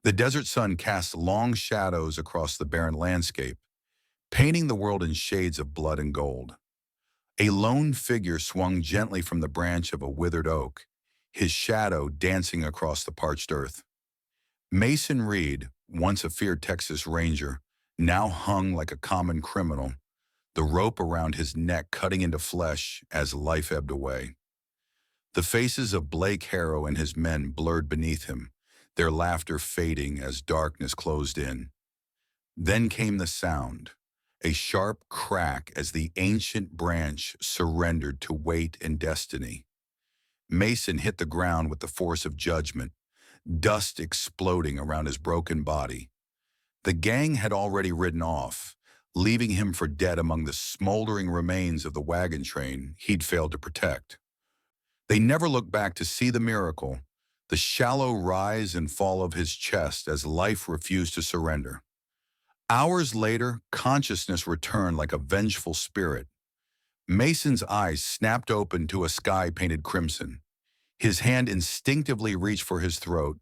The desert sun cast long shadows across the barren landscape, painting the world in shades of blood and gold. A lone figure swung gently from the branch of a withered oak, his shadow dancing across the parched earth. Mason Reed, once a feared Texas Ranger, now hung like a common criminal, the rope around his neck cutting into flesh as life ebbed away. The faces of Blake Harrow and his men blurred beneath him, their laughter fading as darkness closed in. Then came the sound, a sharp crack as the ancient branch surrendered to weight and destiny. Mason hit the ground with the force of judgment, dust exploding around his broken body. The gang had already ridden off, leaving him for dead among the smoldering remains of the wagon train he'd failed to protect. They never looked back to see the miracle, the shallow rise and fall of his chest as life refused to surrender. Hours later, consciousness returned like a vengeful spirit. Mason's eyes snapped open to a sky painted crimson. His hand instinctively reached for his throat,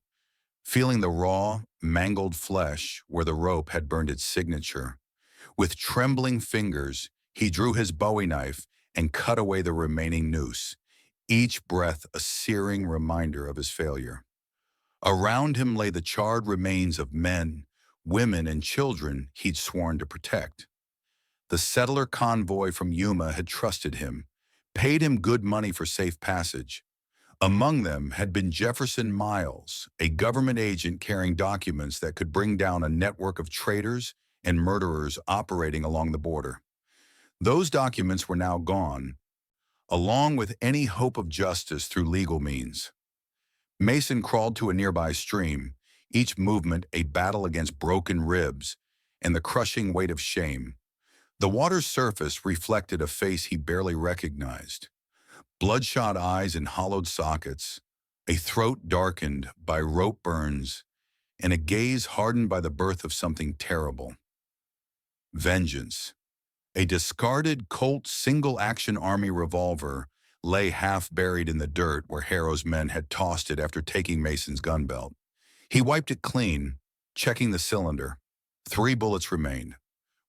feeling the raw, mangled flesh where the rope had burned its signature. With trembling fingers, he drew his bowie knife and cut away the remaining noose, each breath a searing reminder of his failure. Around him lay the charred remains of men, women, and children he'd sworn to protect. The settler convoy from Yuma had trusted him, paid him good money for safe passage. Among them had been Jefferson Miles, a government agent carrying documents that could bring down a network of traitors and murderers operating along the border. Those documents were now gone, along with any hope of justice through legal means. Mason crawled to a nearby stream, each movement a battle against broken ribs and the crushing weight of shame. The water's surface reflected a face he barely recognized. Bloodshot eyes in hollowed sockets, a throat darkened by rope burns, and a gaze hardened by the birth of something terrible. Vengeance. A discarded Colt single-action Army revolver lay half buried in the dirt where Harrow's men had tossed it after taking Mason's gun belt. He wiped it clean, checking the cylinder. 3 bullets remained.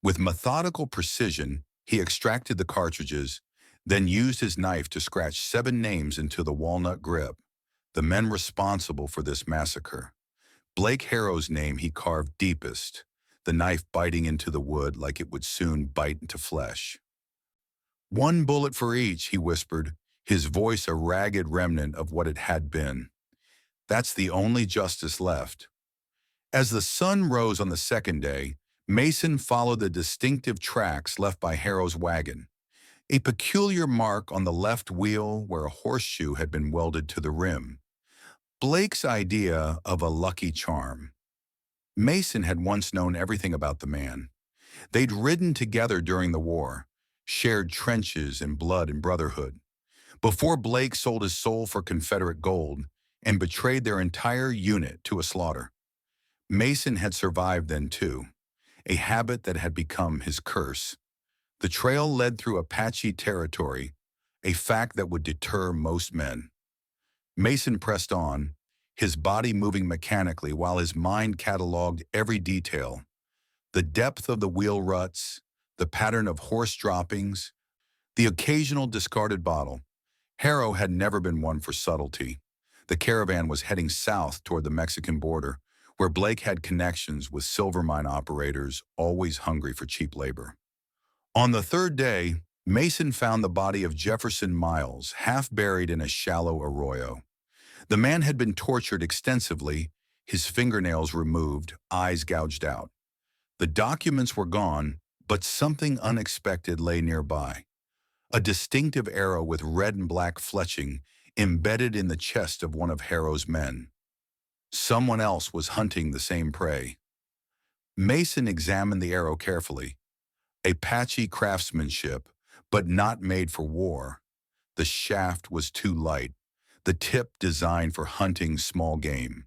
With methodical precision, he extracted the cartridges, then used his knife to scratch 7 names into the walnut grip, the men responsible for this massacre. Blake Harrow's name he carved deepest, the knife biting into the wood like it would soon bite into flesh. 1 bullet for each, he whispered, his voice a ragged remnant of what it had been. That's the only justice left. As the sun rose on the second day, Mason followed the distinctive tracks left by Harrow's wagon, a peculiar mark on the left wheel where a horseshoe had been welded to the rim. Blake's idea of a lucky charm. Mason had once known everything about the man. They'd ridden together during the war, shared trenches and blood and brotherhood. Before Blake sold his soul for Confederate gold and betrayed their entire unit to a slaughter. Mason had survived then too, a habit that had become his curse. The trail led through Apache territory, a fact that would deter most men. Mason pressed on, his body moving mechanically while his mind cataloged every detail. The depth of the wheel ruts, the pattern of horse droppings, the occasional discarded bottle. Harrow had never been one for subtlety. The caravan was heading south toward the Mexican border, where Blake had connections with silver mine operators always hungry for cheap labor. On the 3rd day, Mason found the body of Jefferson Miles, half buried in a shallow arroyo. The man had been tortured extensively, his fingernails removed, eyes gouged out. The documents were gone, but something unexpected lay nearby. A distinctive arrow with red and black fletching embedded in the chest of one of Harrow's men. Someone else was hunting the same prey. Mason examined the arrow carefully. Apache craftsmanship, but not made for war. The shaft was too light, the tip designed for hunting small game.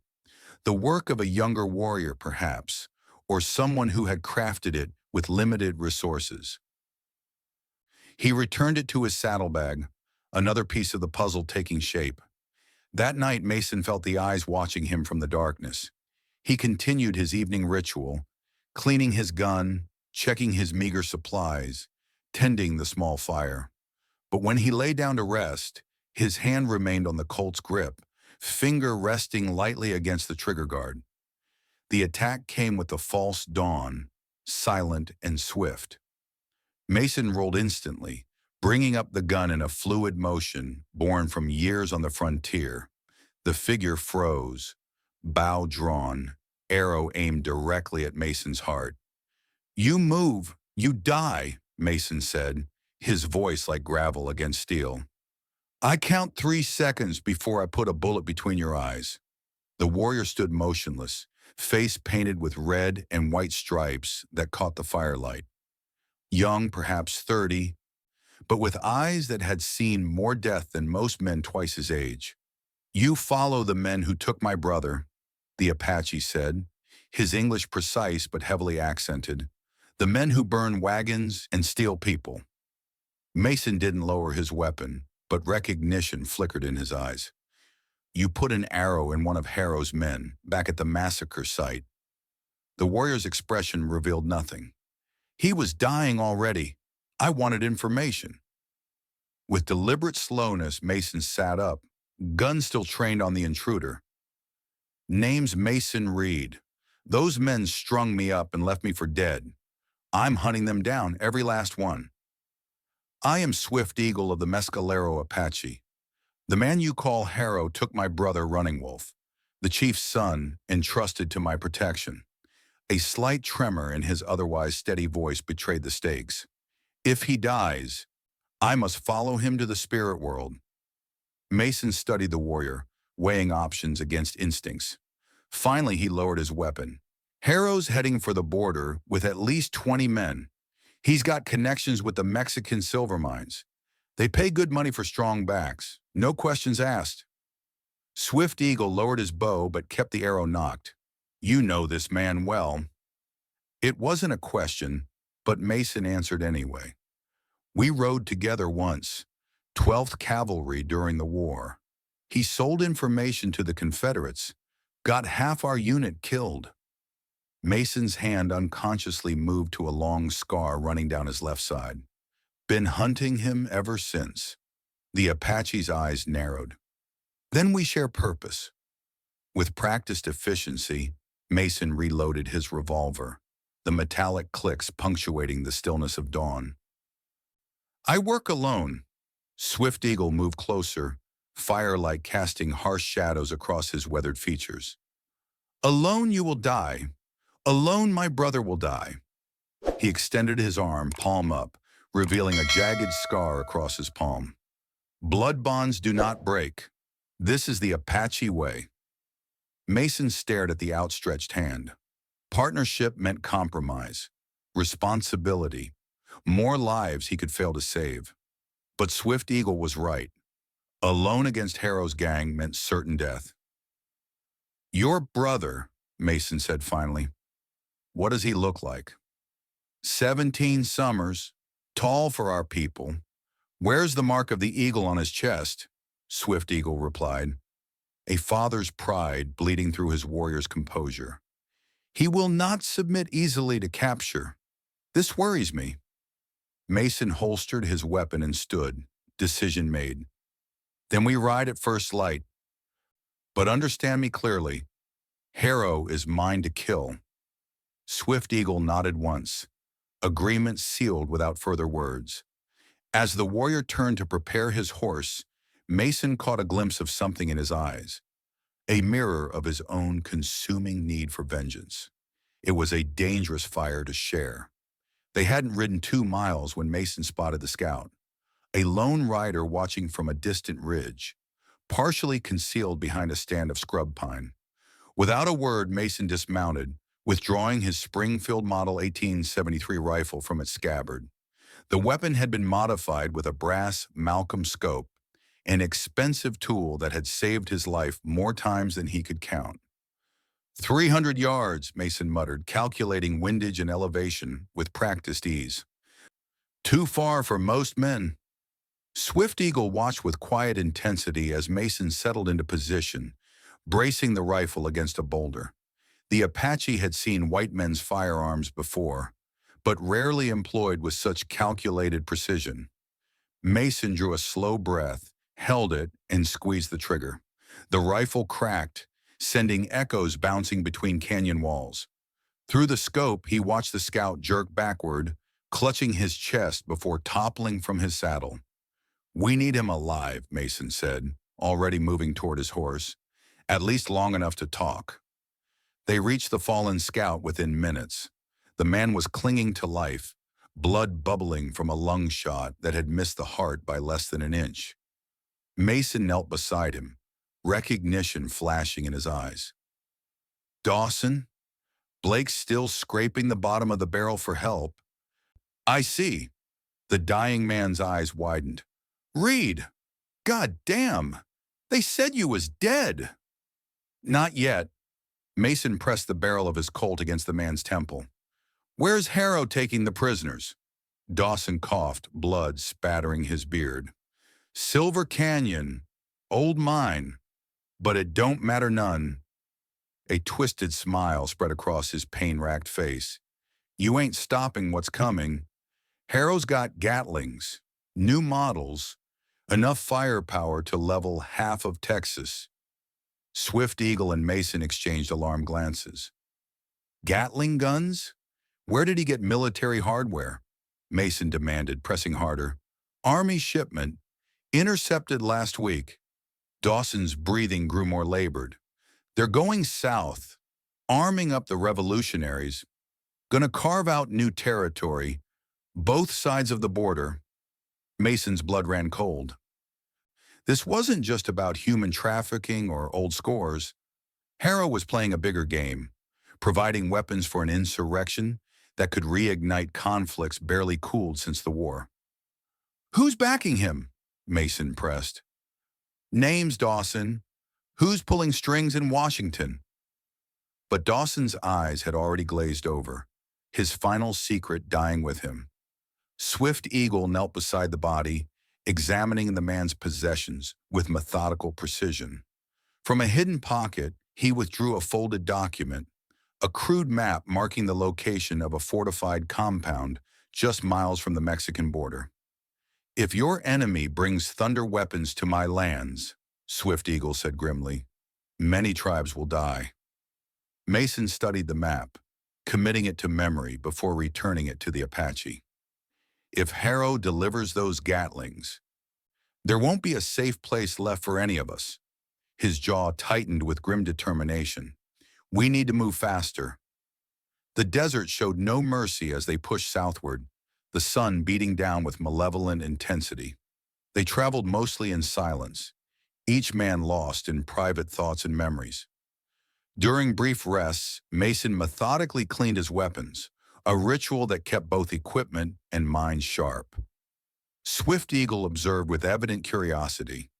The work of a younger warrior, perhaps, or someone who had crafted it with limited resources. He returned it to his saddlebag, another piece of the puzzle taking shape. That night, Mason felt the eyes watching him from the darkness. He continued his evening ritual, cleaning his gun, checking his meager supplies, tending the small fire. But when he lay down to rest, his hand remained on the Colt's grip, finger resting lightly against the trigger guard. The attack came with the false dawn, silent and swift. Mason rolled instantly, bringing up the gun in a fluid motion born from years on the frontier. The figure froze, bow drawn, arrow aimed directly at Mason's heart. "You move, you die," Mason said, his voice like gravel against steel. "I count 3 seconds before I put a bullet between your eyes." The warrior stood motionless, face painted with red and white stripes that caught the firelight. Young, perhaps 30, but with eyes that had seen more death than most men twice his age. "You follow the men who took my brother," the Apache said, his English precise but heavily accented. "The men who burn wagons and steal people." Mason didn't lower his weapon, but recognition flickered in his eyes. "You put an arrow in one of Harrow's men, back at the massacre site." The warrior's expression revealed nothing. "He was dying already. I wanted information." With deliberate slowness, Mason sat up, gun still trained on the intruder. "Name's Mason Reed. Those men strung me up and left me for dead. I'm hunting them down, every last one. I am Swift Eagle of the Mescalero Apache. The man you call Harrow took my brother Running Wolf, the chief's son, entrusted to my protection." A slight tremor in his otherwise steady voice betrayed the stakes. "If he dies, I must follow him to the spirit world." Mason studied the warrior, weighing options against instincts. Finally, he lowered his weapon. "Harrow's heading for the border with at least 20 men. He's got connections with the Mexican silver mines. They pay good money for strong backs, no questions asked." Swift Eagle lowered his bow but kept the arrow nocked. "You know this man well." It wasn't a question, but Mason answered anyway. "We rode together once, 12th Cavalry during the war. He sold information to the Confederates, got half our unit killed." Mason's hand unconsciously moved to a long scar running down his left side. "Been hunting him ever since." The Apache's eyes narrowed. "Then we share purpose." With practiced efficiency, Mason reloaded his revolver, the metallic clicks punctuating the stillness of dawn. "I work alone." Swift Eagle moved closer, firelight casting harsh shadows across his weathered features. "Alone you will die. Alone my brother will die." He extended his arm, palm up, revealing a jagged scar across his palm. "Blood bonds do not break. This is the Apache way." Mason stared at the outstretched hand. Partnership meant compromise, responsibility, more lives he could fail to save. But Swift Eagle was right. Alone against Harrow's gang meant certain death. "Your brother," Mason said finally. "What does he look like?" 17 summers, tall for our people. Where's the mark of the eagle on his chest?" Swift Eagle replied, a father's pride bleeding through his warrior's composure. "He will not submit easily to capture. This worries me." Mason holstered his weapon and stood, decision made. "Then we ride at first light. But understand me clearly, Harrow is mine to kill." Swift Eagle nodded once, agreement sealed without further words. As the warrior turned to prepare his horse, Mason caught a glimpse of something in his eyes, a mirror of his own consuming need for vengeance. It was a dangerous fire to share. They hadn't ridden 2 miles when Mason spotted the scout, a lone rider watching from a distant ridge, partially concealed behind a stand of scrub pine. Without a word, Mason dismounted, withdrawing his Springfield Model 1873 rifle from its scabbard. The weapon had been modified with a brass Malcolm scope, an expensive tool that had saved his life more times than he could count. 300 yards, Mason muttered, calculating windage and elevation with practiced ease. "Too far for most men." Swift Eagle watched with quiet intensity as Mason settled into position, bracing the rifle against a boulder. The Apache had seen white men's firearms before, but rarely employed with such calculated precision. Mason drew a slow breath, held it, and squeezed the trigger. The rifle cracked, sending echoes bouncing between canyon walls. Through the scope, he watched the scout jerk backward, clutching his chest before toppling from his saddle. "We need him alive," Mason said, already moving toward his horse, "at least long enough to talk." They reached the fallen scout within minutes. The man was clinging to life, blood bubbling from a lung shot that had missed the heart by less than an inch. Mason knelt beside him, recognition flashing in his eyes. "Dawson?" Blake's still scraping the bottom of the barrel for help. "I see." The dying man's eyes widened. "Reed! God damn! They said you was dead." "Not yet." Mason pressed the barrel of his Colt against the man's temple. "Where's Harrow taking the prisoners?" Dawson coughed, blood spattering his beard. "Silver Canyon. Old mine. But it don't matter none." A twisted smile spread across his pain-racked face. "You ain't stopping what's coming. Harrow's got Gatlings, new models, enough firepower to level half of Texas." Swift Eagle and Mason exchanged alarmed glances. "Gatling guns? Where did he get military hardware?" Mason demanded, pressing harder. "Army shipment. Intercepted last week." Dawson's breathing grew more labored. "They're going south, arming up the revolutionaries, gonna carve out new territory, both sides of the border." Mason's blood ran cold. This wasn't just about human trafficking or old scores. Harrow was playing a bigger game, providing weapons for an insurrection that could reignite conflicts barely cooled since the war. "Who's backing him?" Mason pressed. "Names, Dawson. Who's pulling strings in Washington?" But Dawson's eyes had already glazed over, his final secret dying with him. Swift Eagle knelt beside the body, examining the man's possessions with methodical precision. From a hidden pocket, he withdrew a folded document, a crude map marking the location of a fortified compound just miles from the Mexican border. "If your enemy brings thunder weapons to my lands," Swift Eagle said grimly, "many tribes will die." Mason studied the map, committing it to memory before returning it to the Apache. "If Harrow delivers those Gatlings, there won't be a safe place left for any of us." His jaw tightened with grim determination. "We need to move faster." The desert showed no mercy as they pushed southward, the sun beating down with malevolent intensity. They traveled mostly in silence, each man lost in private thoughts and memories. During brief rests, Mason methodically cleaned his weapons, a ritual that kept both equipment and mind sharp. Swift Eagle observed with evident curiosity.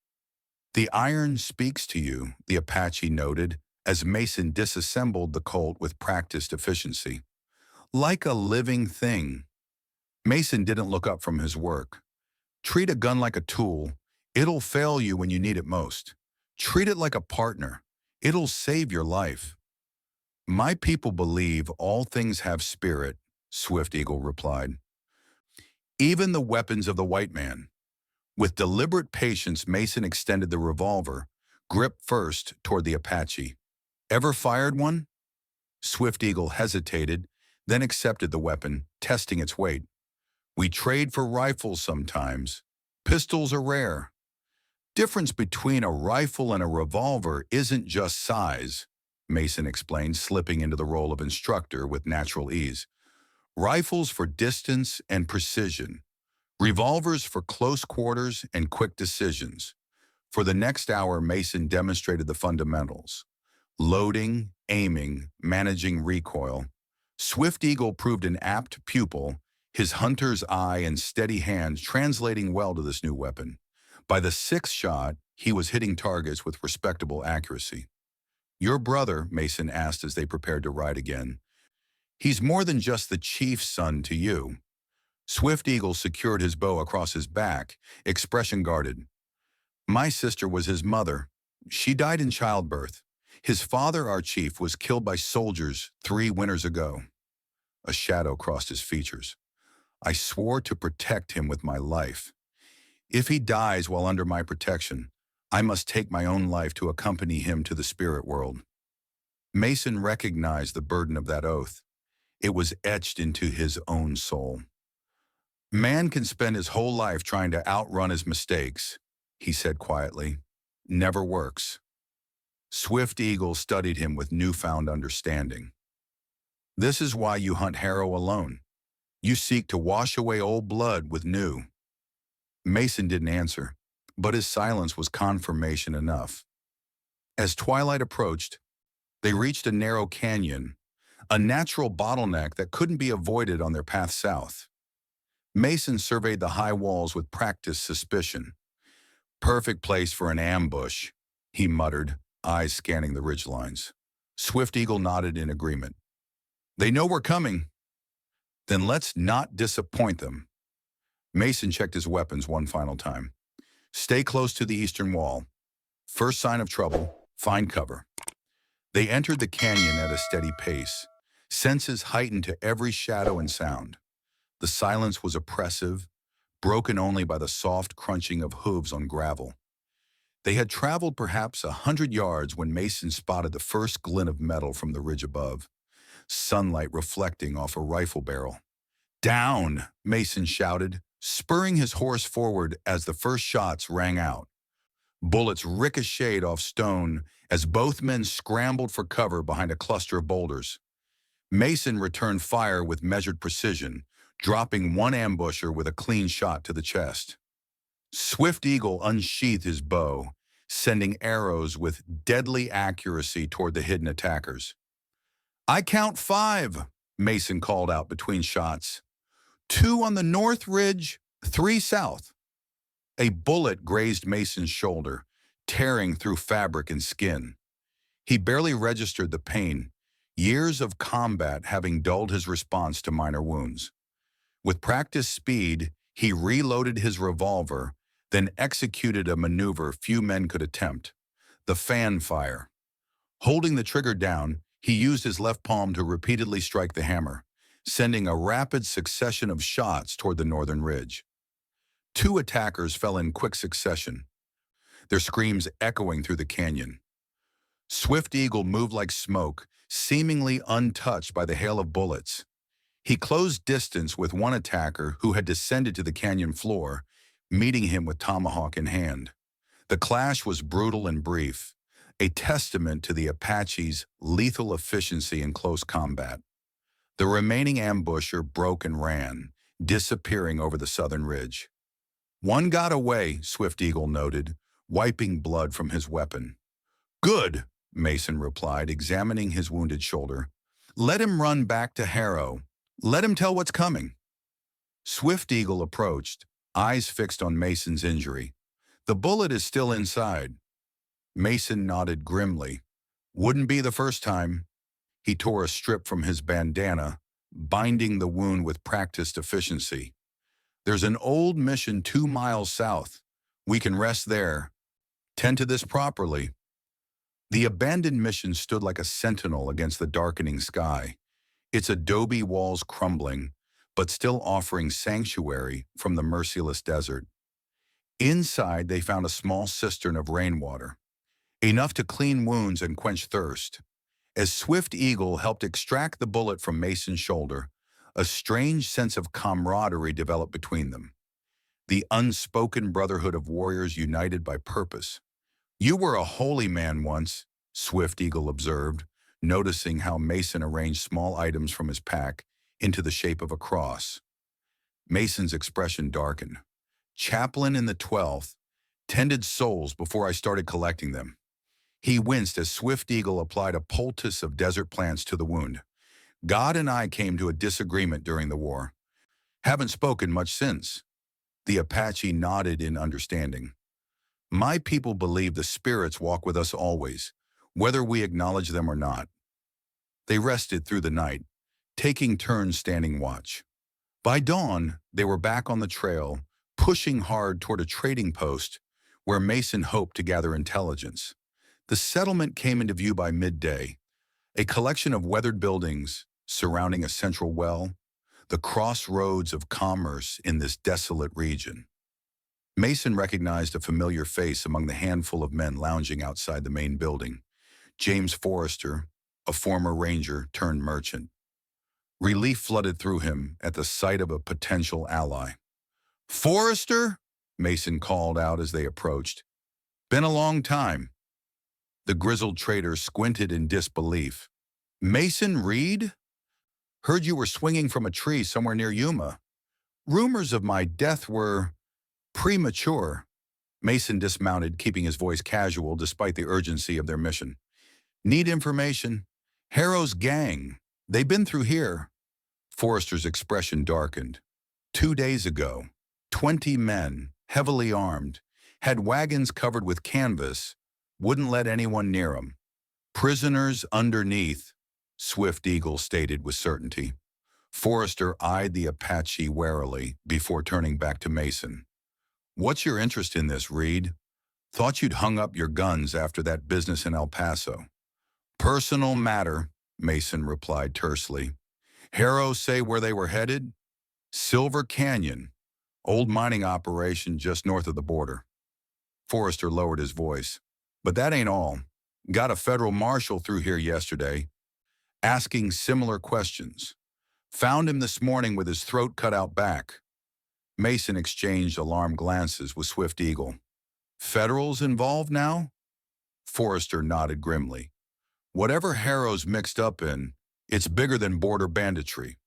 "The iron speaks to you," the Apache noted, as Mason disassembled the Colt with practiced efficiency. "Like a living thing." Mason didn't look up from his work. "Treat a gun like a tool. It'll fail you when you need it most. Treat it like a partner. It'll save your life." "My people believe all things have spirit," Swift Eagle replied. "Even the weapons of the white man." With deliberate patience, Mason extended the revolver, grip first toward the Apache. "Ever fired one?" Swift Eagle hesitated, then accepted the weapon, testing its weight. "We trade for rifles sometimes. Pistols are rare." "Difference between a rifle and a revolver isn't just size," Mason explained, slipping into the role of instructor with natural ease. "Rifles for distance and precision. Revolvers for close quarters and quick decisions." For the next hour, Mason demonstrated the fundamentals: loading, aiming, managing recoil. Swift Eagle proved an apt pupil, his hunter's eye and steady hands translating well to this new weapon. By the sixth shot, he was hitting targets with respectable accuracy. "Your brother," Mason asked as they prepared to ride again, "he's more than just the chief's son to you." Swift Eagle secured his bow across his back, expression guarded. "My sister was his mother. She died in childbirth. His father, our chief, was killed by soldiers 3 winters ago. A shadow crossed his features. I swore to protect him with my life. If he dies while under my protection, I must take my own life to accompany him to the spirit world. Mason recognized the burden of that oath. It was etched into his own soul. Man can spend his whole life trying to outrun his mistakes, he said quietly. Never works. Swift Eagle studied him with newfound understanding. This is why you hunt harrow alone. You seek to wash away old blood with new. Mason didn't answer, but his silence was confirmation enough. As twilight approached, they reached a narrow canyon, a natural bottleneck that couldn't be avoided on their path south. Mason surveyed the high walls with practiced suspicion. Perfect place for an ambush, he muttered, eyes scanning the ridgelines. Swift Eagle nodded in agreement. They know we're coming. Then let's not disappoint them. Mason checked his weapons one final time. Stay close to the eastern wall. First sign of trouble, find cover. They entered the canyon at a steady pace, senses heightened to every shadow and sound. The silence was oppressive, broken only by the soft crunching of hooves on gravel. They had traveled perhaps 100 yards when Mason spotted the first glint of metal from the ridge above, sunlight reflecting off a rifle barrel. Down, Mason shouted, spurring his horse forward as the first shots rang out. Bullets ricocheted off stone as both men scrambled for cover behind a cluster of boulders. Mason returned fire with measured precision, dropping one ambusher with a clean shot to the chest. Swift Eagle unsheathed his bow, sending arrows with deadly accuracy toward the hidden attackers. I count 5, Mason called out between shots. 2 on the north ridge, 3 south. A bullet grazed Mason's shoulder, tearing through fabric and skin. He barely registered the pain, years of combat having dulled his response to minor wounds. With practiced speed, he reloaded his revolver, then executed a maneuver few men could attempt, the fan fire. Holding the trigger down, he used his left palm to repeatedly strike the hammer, sending a rapid succession of shots toward the northern ridge. 2 attackers fell in quick succession, their screams echoing through the canyon. Swift Eagle moved like smoke, seemingly untouched by the hail of bullets. He closed distance with one attacker who had descended to the canyon floor, meeting him with tomahawk in hand. The clash was brutal and brief, a testament to the Apache's lethal efficiency in close combat. The remaining ambusher broke and ran, disappearing over the southern ridge. One got away, Swift Eagle noted, wiping blood from his weapon. Good, Mason replied, examining his wounded shoulder. Let him run back to Harrow. Let him tell what's coming. Swift Eagle approached, eyes fixed on Mason's injury. The bullet is still inside. Mason nodded grimly. Wouldn't be the first time. He tore a strip from his bandana, binding the wound with practiced efficiency. There's an old mission 2 miles south. We can rest there. Tend to this properly. The abandoned mission stood like a sentinel against the darkening sky, its adobe walls crumbling, but still offering sanctuary from the merciless desert. Inside, they found a small cistern of rainwater, enough to clean wounds and quench thirst. As Swift Eagle helped extract the bullet from Mason's shoulder, a strange sense of camaraderie developed between them. The unspoken brotherhood of warriors united by purpose. You were a holy man once, Swift Eagle observed, noticing how Mason arranged small items from his pack into the shape of a cross. Mason's expression darkened. Chaplain in the 12th, tended souls before I started collecting them. He winced as Swift Eagle applied a poultice of desert plants to the wound. God and I came to a disagreement during the war. Haven't spoken much since. The Apache nodded in understanding. My people believe the spirits walk with us always, whether we acknowledge them or not. They rested through the night, taking turns standing watch. By dawn, they were back on the trail, pushing hard toward a trading post where Mason hoped to gather intelligence. The settlement came into view by midday, a collection of weathered buildings surrounding a central well, the crossroads of commerce in this desolate region. Mason recognized a familiar face among the handful of men lounging outside the main building. James Forrester, a former ranger turned merchant. Relief flooded through him at the sight of a potential ally. "Forrester?" Mason called out as they approached. "Been a long time." The grizzled trader squinted in disbelief. "Mason Reed? Heard you were swinging from a tree somewhere near Yuma. Rumors of my death were premature." Mason dismounted, keeping his voice casual despite the urgency of their mission. "Need information? Harrow's gang. They've been through here." Forrester's expression darkened. 2 days ago, 20 men, heavily armed, had wagons covered with canvas, wouldn't let anyone near them. "Prisoners underneath," Swift Eagle stated with certainty. Forrester eyed the Apache warily before turning back to Mason. "What's your interest in this, Reed? Thought you'd hung up your guns after that business in El Paso." "Personal matter," Mason replied tersely. "Harrow say where they were headed? Silver Canyon, old mining operation just north of the border." Forrester lowered his voice. "But that ain't all. Got a federal marshal through here yesterday, asking similar questions. Found him this morning with his throat cut out back." Mason exchanged alarmed glances with Swift Eagle. "Federals involved now?" Forrester nodded grimly. "Whatever Harrow's mixed up in, it's bigger than border banditry.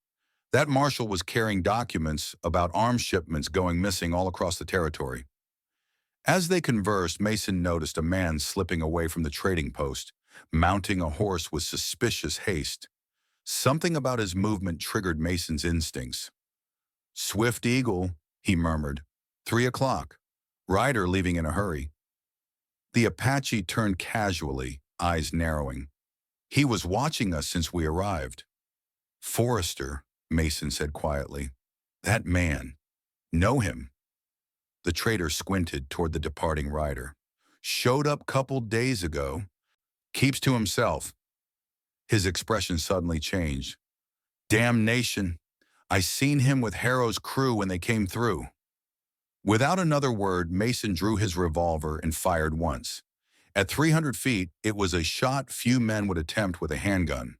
That marshal was carrying documents about arms shipments going missing all across the territory." As they conversed, Mason noticed a man slipping away from the trading post, mounting a horse with suspicious haste. Something about his movement triggered Mason's instincts. "Swift Eagle," he murmured. 3 o'clock. Rider leaving in a hurry." The Apache turned casually, eyes narrowing. "He was watching us since we arrived." "Forrester," Mason said quietly. "That man. Know him?" The trader squinted toward the departing rider. "Showed up couple days ago. Keeps to himself." His expression suddenly changed. "Damnation. I seen him with Harrow's crew when they came through." Without another word, Mason drew his revolver and fired once. At 300 feet, it was a shot few men would attempt with a handgun.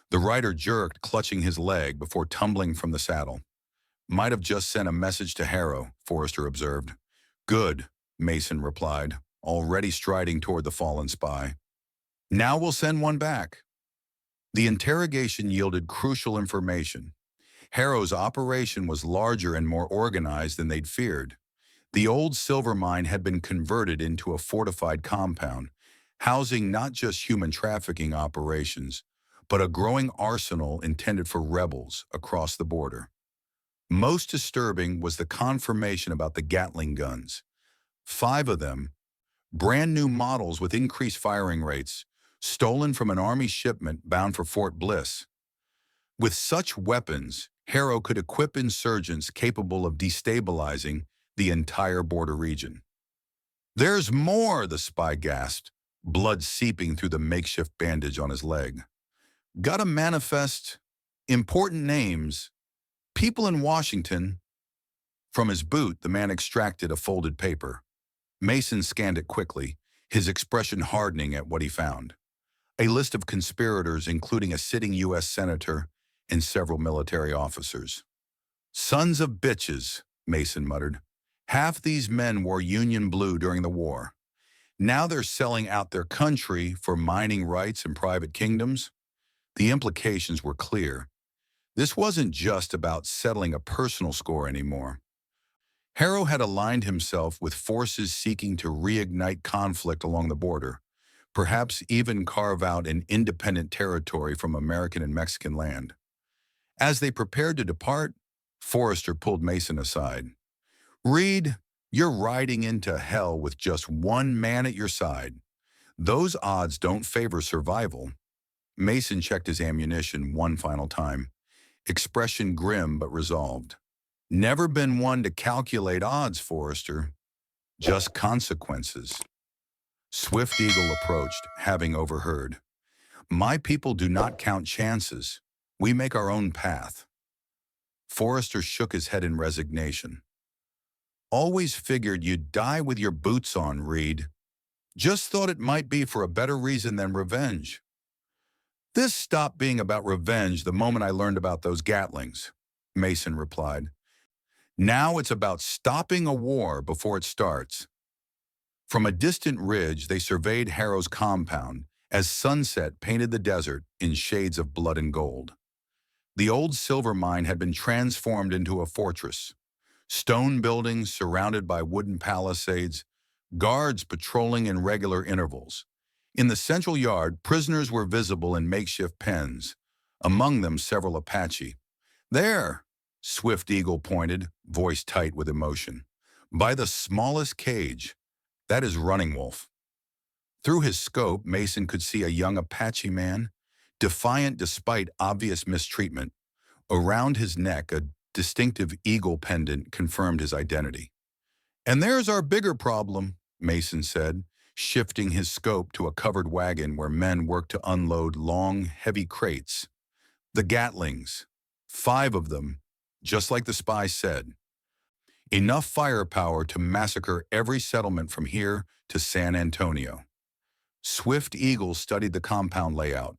The rider jerked, clutching his leg before tumbling from the saddle. "Might have just sent a message to Harrow," Forrester observed. "Good," Mason replied, already striding toward the fallen spy. "Now we'll send one back." The interrogation yielded crucial information. Harrow's operation was larger and more organized than they'd feared. The old silver mine had been converted into a fortified compound, housing not just human trafficking operations, but a growing arsenal intended for rebels across the border. Most disturbing was the confirmation about the Gatling guns. 5 of them, brand new models with increased firing rates, stolen from an army shipment bound for Fort Bliss. With such weapons, Harrow could equip insurgents capable of destabilizing the entire border region. "There's more," the spy gasped, blood seeping through the makeshift bandage on his leg. "Got a manifest, important names, people in Washington." From his boot, the man extracted a folded paper. Mason scanned it quickly, his expression hardening at what he found. A list of conspirators, including a sitting U.S. senator and several military officers. "Sons of bitches," Mason muttered. "Half these men wore Union blue during the war. Now they're selling out their country for mining rights and private kingdoms." The implications were clear. This wasn't just about settling a personal score anymore. Harrow had aligned himself with forces seeking to reignite conflict along the border, perhaps even carve out an independent territory from American and Mexican land. As they prepared to depart, Forrester pulled Mason aside. "Reed, you're riding into hell with just one man at your side. Those odds don't favor survival." Mason checked his ammunition one final time, expression grim but resolved. "Never been one to calculate odds, Forrester. Just consequences." Swift Eagle approached, having overheard. My people do not count chances. We make our own path. Forrester shook his head in resignation. Always figured you'd die with your boots on, Reed. Just thought it might be for a better reason than revenge. This stopped being about revenge the moment I learned about those Gatlings, Mason replied. Now it's about stopping a war before it starts. From a distant ridge, they surveyed Harrow's compound as sunset painted the desert in shades of blood and gold. The old silver mine had been transformed into a fortress. Stone buildings surrounded by wooden palisades, guards patrolling in regular intervals. In the central yard, prisoners were visible in makeshift pens, among them several Apache. There, Swift Eagle pointed, voice tight with emotion. By the smallest cage, that is Running Wolf. Through his scope, Mason could see a young Apache man, defiant despite obvious mistreatment. Around his neck, a distinctive eagle pendant confirmed his identity. And there's our bigger problem, Mason said, shifting his scope to a covered wagon where men worked to unload long, heavy crates. The Gatlings, 5 of them, just like the spy said. Enough firepower to massacre every settlement from here to San Antonio. Swift Eagle studied the compound layout.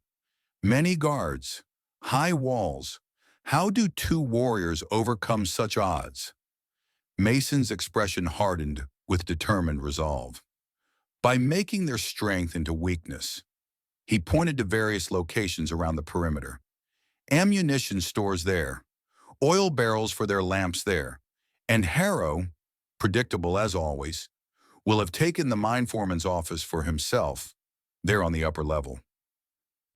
Many guards, high walls. How do 2 warriors overcome such odds? Mason's expression hardened with determined resolve. By making their strength into weakness, he pointed to various locations around the perimeter. Ammunition stores there, oil barrels for their lamps there, and Harrow, predictable as always, will have taken the mine foreman's office for himself, there on the upper level.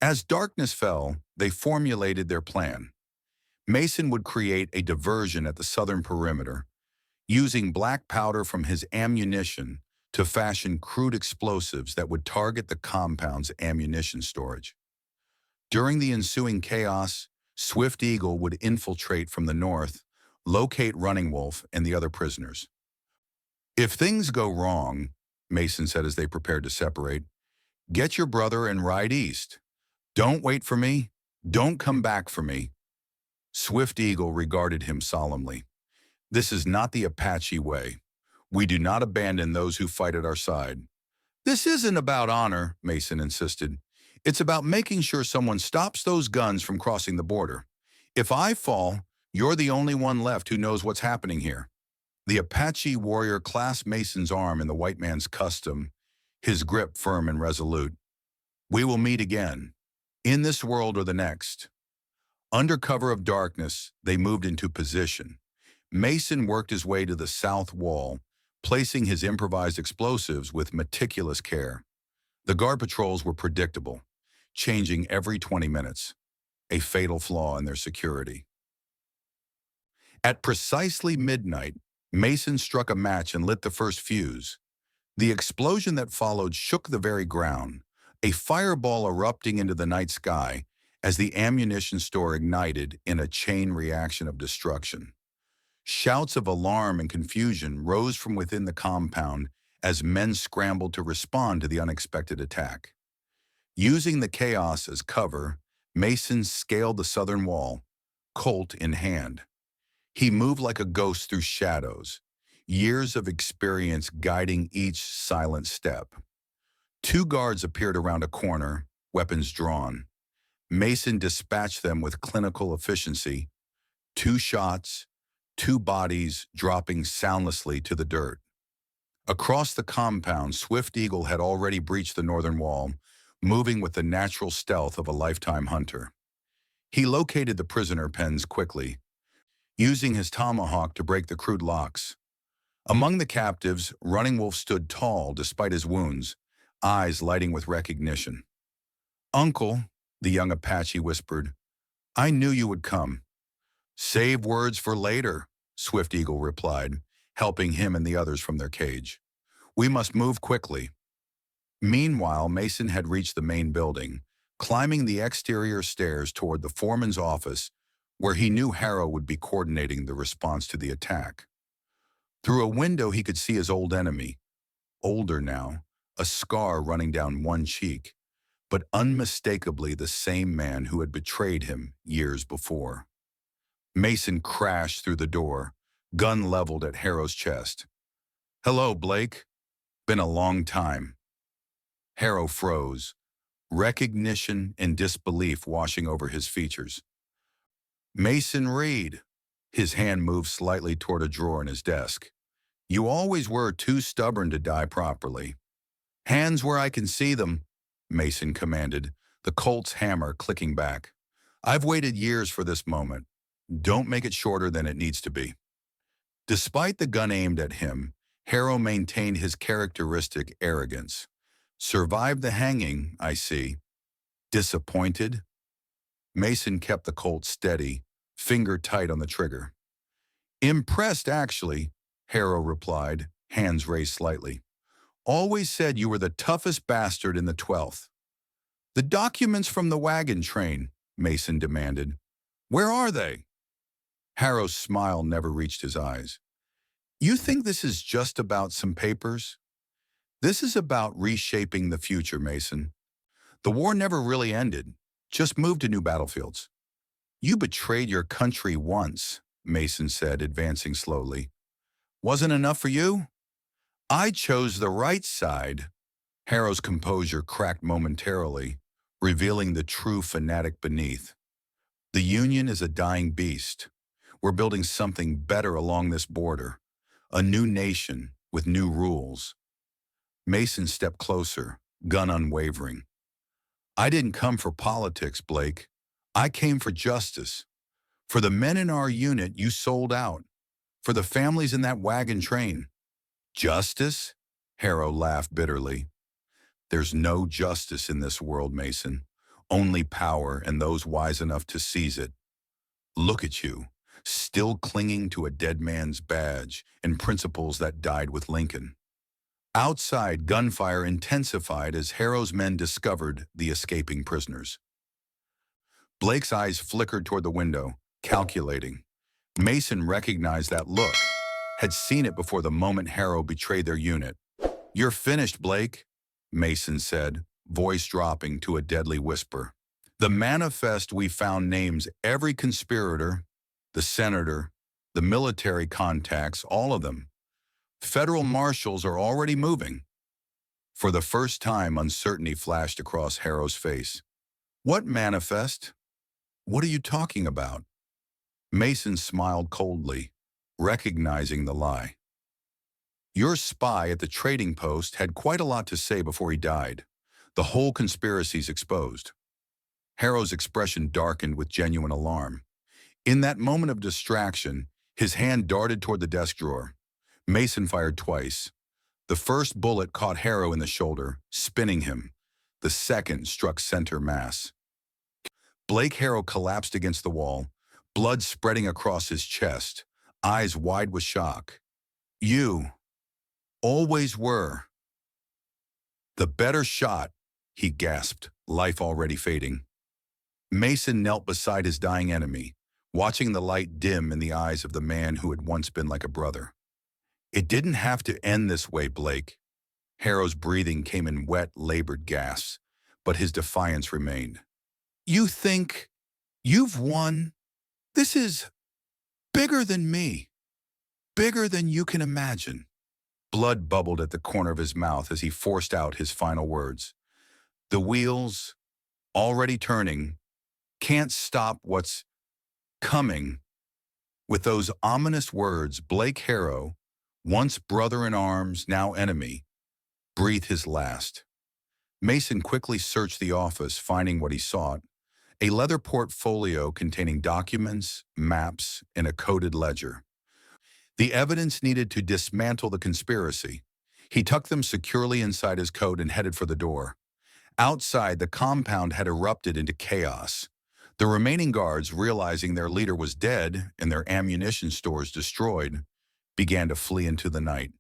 As darkness fell, they formulated their plan. Mason would create a diversion at the southern perimeter, using black powder from his ammunition to fashion crude explosives that would target the compound's ammunition storage. During the ensuing chaos, Swift Eagle would infiltrate from the north, locate Running Wolf and the other prisoners. If things go wrong, Mason said as they prepared to separate, get your brother and ride east. Don't wait for me. Don't come back for me. Swift Eagle regarded him solemnly. This is not the Apache way. We do not abandon those who fight at our side. This isn't about honor, Mason insisted. It's about making sure someone stops those guns from crossing the border. If I fall, you're the only one left who knows what's happening here. The Apache warrior clasped Mason's arm in the white man's custom, his grip firm and resolute. We will meet again, in this world or the next. Under cover of darkness, they moved into position. Mason worked his way to the south wall, placing his improvised explosives with meticulous care. The guard patrols were predictable, changing every 20 minutes, a fatal flaw in their security. At precisely midnight, Mason struck a match and lit the first fuse. The explosion that followed shook the very ground, a fireball erupting into the night sky as the ammunition store ignited in a chain reaction of destruction. Shouts of alarm and confusion rose from within the compound as men scrambled to respond to the unexpected attack. Using the chaos as cover, Mason scaled the southern wall, Colt in hand. He moved like a ghost through shadows, years of experience guiding each silent step. 2 guards appeared around a corner, weapons drawn. Mason dispatched them with clinical efficiency. 2 shots, 2 bodies dropping soundlessly to the dirt. Across the compound, Swift Eagle had already breached the northern wall, moving with the natural stealth of a lifetime hunter. He located the prisoner pens quickly, using his tomahawk to break the crude locks. Among the captives, Running Wolf stood tall despite his wounds, eyes lighting with recognition. "Uncle," the young Apache whispered, "I knew you would come." "Save words for later," Swift Eagle replied, helping him and the others from their cage. "We must move quickly." Meanwhile, Mason had reached the main building, climbing the exterior stairs toward the foreman's office, where he knew Harrow would be coordinating the response to the attack. Through a window, he could see his old enemy, older now, a scar running down one cheek, but unmistakably the same man who had betrayed him years before. Mason crashed through the door, gun leveled at Harrow's chest. "Hello, Blake. Been a long time." Harrow froze, recognition and disbelief washing over his features. "Mason Reed." His hand moved slightly toward a drawer in his desk. "You always were too stubborn to die properly." "Hands where I can see them," Mason commanded, the Colt's hammer clicking back. "I've waited years for this moment. Don't make it shorter than it needs to be." Despite the gun aimed at him, Harrow maintained his characteristic arrogance. "Survived the hanging, I see. Disappointed?" Mason kept the Colt steady, finger tight on the trigger. "Impressed, actually," Harrow replied, hands raised slightly. "Always said you were the toughest bastard in the 12th. "The documents from the wagon train," Mason demanded. "Where are they?" Harrow's smile never reached his eyes. "You think this is just about some papers? This is about reshaping the future, Mason. The war never really ended, just moved to new battlefields." "You betrayed your country once," Mason said, advancing slowly. "Wasn't enough for you?" "I chose the right side." Harrow's composure cracked momentarily, revealing the true fanatic beneath. "The Union is a dying beast. We're building something better along this border, a new nation with new rules." Mason stepped closer, gun unwavering. "I didn't come for politics, Blake. I came for justice. For the men in our unit you sold out. For the families in that wagon train." "Justice?" Harrow laughed bitterly. "There's no justice in this world, Mason. Only power and those wise enough to seize it. Look at you, still clinging to a dead man's badge and principles that died with Lincoln." Outside, gunfire intensified as Harrow's men discovered the escaping prisoners. Blake's eyes flickered toward the window, calculating. Mason recognized that look, had seen it before the moment Harrow betrayed their unit. "You're finished, Blake," Mason said, voice dropping to a deadly whisper. "The manifest we found names every conspirator, the senator, the military contacts, all of them. Federal marshals are already moving." For the first time, uncertainty flashed across Harrow's face. "What manifest? What are you talking about?" Mason smiled coldly, recognizing the lie. "Your spy at the trading post had quite a lot to say before he died. The whole conspiracy's exposed." Harrow's expression darkened with genuine alarm. In that moment of distraction, his hand darted toward the desk drawer. Mason fired twice. The first bullet caught Harrow in the shoulder, spinning him. The second struck center mass. Blake Harrow collapsed against the wall, blood spreading across his chest, eyes wide with shock. "You always were the better shot," he gasped, life already fading. Mason knelt beside his dying enemy, watching the light dim in the eyes of the man who had once been like a brother. "It didn't have to end this way, Blake." Harrow's breathing came in wet, labored gasps, but his defiance remained. "You think you've won? This is bigger than me, bigger than you can imagine." Blood bubbled at the corner of his mouth as he forced out his final words. "The wheels, already turning, can't stop what's coming." With those ominous words, Blake Harrow, once brother in arms, now enemy, breathed his last. Mason quickly searched the office, finding what he sought: a leather portfolio containing documents, maps, and a coded ledger. The evidence needed to dismantle the conspiracy. He tucked them securely inside his coat and headed for the door. Outside, the compound had erupted into chaos. The remaining guards, realizing their leader was dead and their ammunition stores destroyed, began to flee into the night.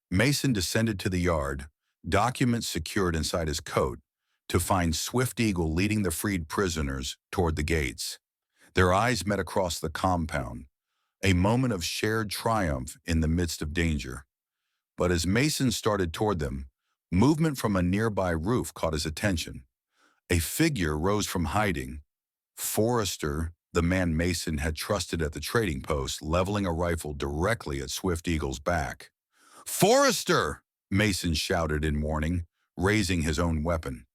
Mason descended to the yard, documents secured inside his coat, to find Swift Eagle leading the freed prisoners toward the gates. Their eyes met across the compound, a moment of shared triumph in the midst of danger. But as Mason started toward them, Movement from a nearby roof caught his attention. A figure rose from hiding. Forrester, the man Mason had trusted at the trading post, leveling a rifle directly at Swift Eagle's back. "Forrester!" Mason shouted in warning, raising his own weapon.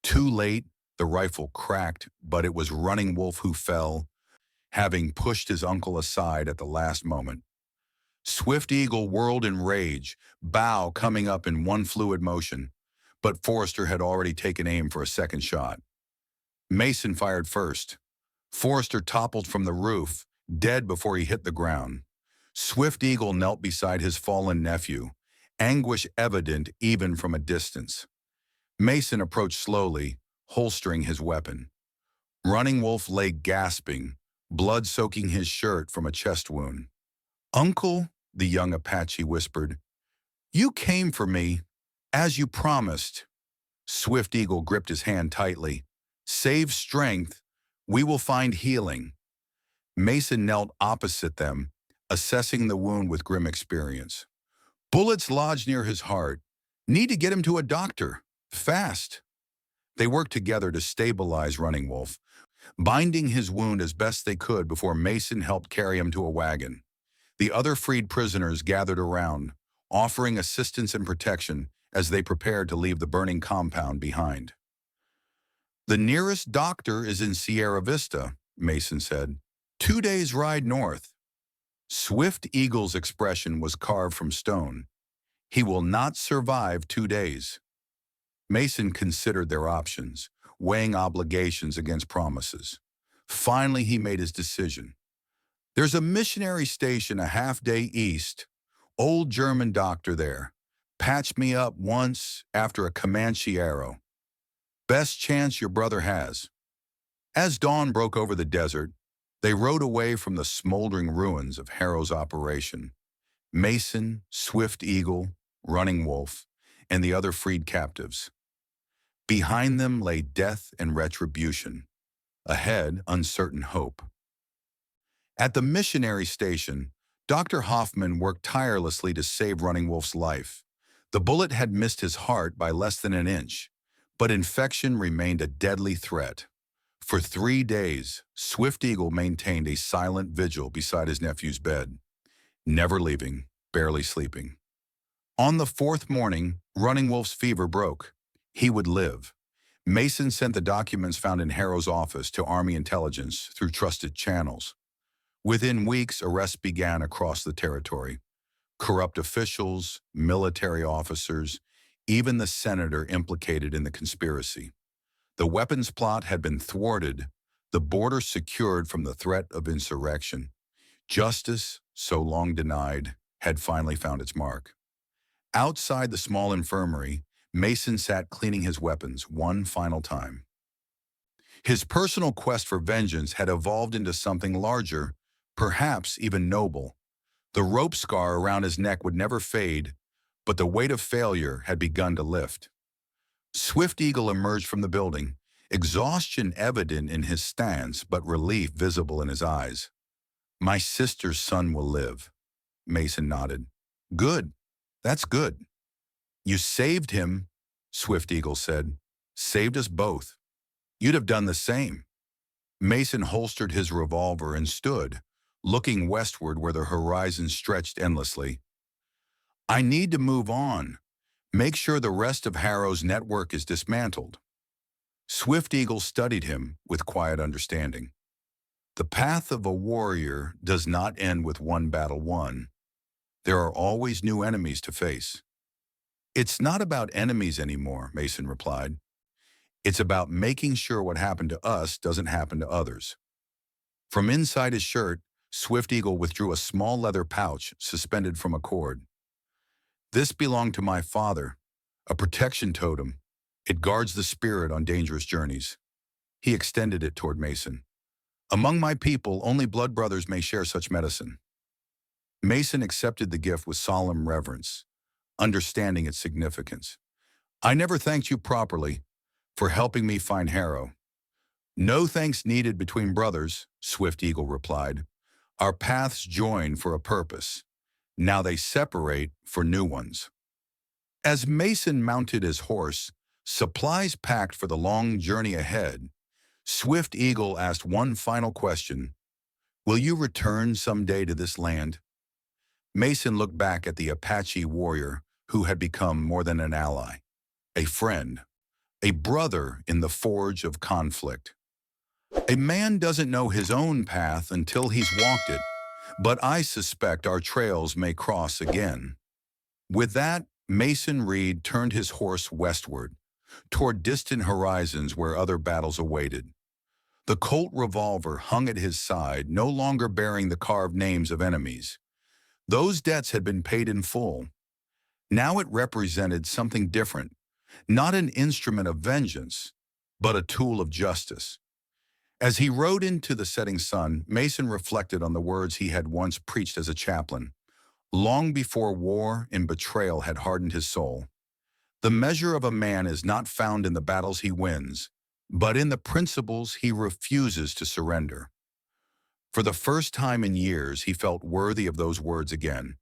Too late, the rifle cracked, but it was Running Wolf who fell, having pushed his uncle aside at the last moment. Swift Eagle whirled in rage, bow coming up in one fluid motion, but Forrester had already taken aim for a second shot. Mason fired first. Forrester toppled from the roof, dead before he hit the ground. Swift Eagle knelt beside his fallen nephew, anguish evident even from a distance. Mason approached slowly, holstering his weapon. Running Wolf lay gasping, blood soaking his shirt from a chest wound. "Uncle," the young Apache whispered, "you came for me, as you promised." Swift Eagle gripped his hand tightly. "Save strength, we will find healing." Mason knelt opposite them, assessing the wound with grim experience. "Bullets lodged near his heart. Need to get him to a doctor. Fast." They worked together to stabilize Running Wolf, binding his wound as best they could before Mason helped carry him to a wagon. The other freed prisoners gathered around, offering assistance and protection as they prepared to leave the burning compound behind. "The nearest doctor is in Sierra Vista," Mason said. 2 days' ride north." Swift Eagle's expression was carved from stone. "He will not survive 2 days." Mason considered their options, weighing obligations against promises. Finally, he made his decision. "There's a missionary station a half-day east. Old German doctor there. Patched me up once after a Comanche arrow. Best chance your brother has." As dawn broke over the desert, they rode away from the smoldering ruins of Harrow's operation. Mason, Swift Eagle, Running Wolf, and the other freed captives. Behind them lay death and retribution. Ahead, uncertain hope. At the missionary station, Dr. Hoffman worked tirelessly to save Running Wolf's life. The bullet had missed his heart by less than an inch, but infection remained a deadly threat. For 3 days, Swift Eagle maintained a silent vigil beside his nephew's bed, never leaving, barely sleeping. On the 4th morning, Running Wolf's fever broke. He would live. Mason sent the documents found in Harrow's office to Army intelligence through trusted channels. Within weeks, arrests began across the territory. Corrupt officials, military officers, even the senator implicated in the conspiracy. The weapons plot had been thwarted, the border secured from the threat of insurrection. Justice, so long denied, had finally found its mark. Outside the small infirmary, Mason sat cleaning his weapons one final time. His personal quest for vengeance had evolved into something larger, perhaps even noble. The rope scar around his neck would never fade, but the weight of failure had begun to lift. Swift Eagle emerged from the building, exhaustion evident in his stance but relief visible in his eyes. "My sister's son will live." Mason nodded. "Good. That's good." "You saved him," Swift Eagle said. "Saved us both. You'd have done the same." Mason holstered his revolver and stood, looking westward where the horizon stretched endlessly. "I need to move on. Make sure the rest of Harrow's network is dismantled." Swift Eagle studied him with quiet understanding. "The path of a warrior does not end with one battle won. There are always new enemies to face." "It's not about enemies anymore," Mason replied. "It's about making sure what happened to us doesn't happen to others." From inside his shirt, Swift Eagle withdrew a small leather pouch suspended from a cord. "This belonged to my father, a protection totem. It guards the spirit on dangerous journeys." He extended it toward Mason. "Among my people, only blood brothers may share such medicine." Mason accepted the gift with solemn reverence, understanding its significance. "I never thanked you properly for helping me find Harrow." "No thanks needed between brothers," Swift Eagle replied. "Our paths join for a purpose. Now they separate for new ones." As Mason mounted his horse, supplies packed for the long journey ahead, Swift Eagle asked one final question: "Will you return someday to this land?" Mason looked back at the Apache warrior who had become more than an ally, a friend, a brother in the forge of conflict. A man doesn't know his own path until he's walked it, but I suspect our trails may cross again. With that, Mason Reed turned his horse westward, toward distant horizons where other battles awaited. The Colt revolver hung at his side, no longer bearing the carved names of enemies. Those debts had been paid in full. Now it represented something different, not an instrument of vengeance, but a tool of justice. As he rode into the setting sun, Mason reflected on the words he had once preached as a chaplain, long before war and betrayal had hardened his soul. The measure of a man is not found in the battles he wins, but in the principles he refuses to surrender. For the first time in years, he felt worthy of those words again.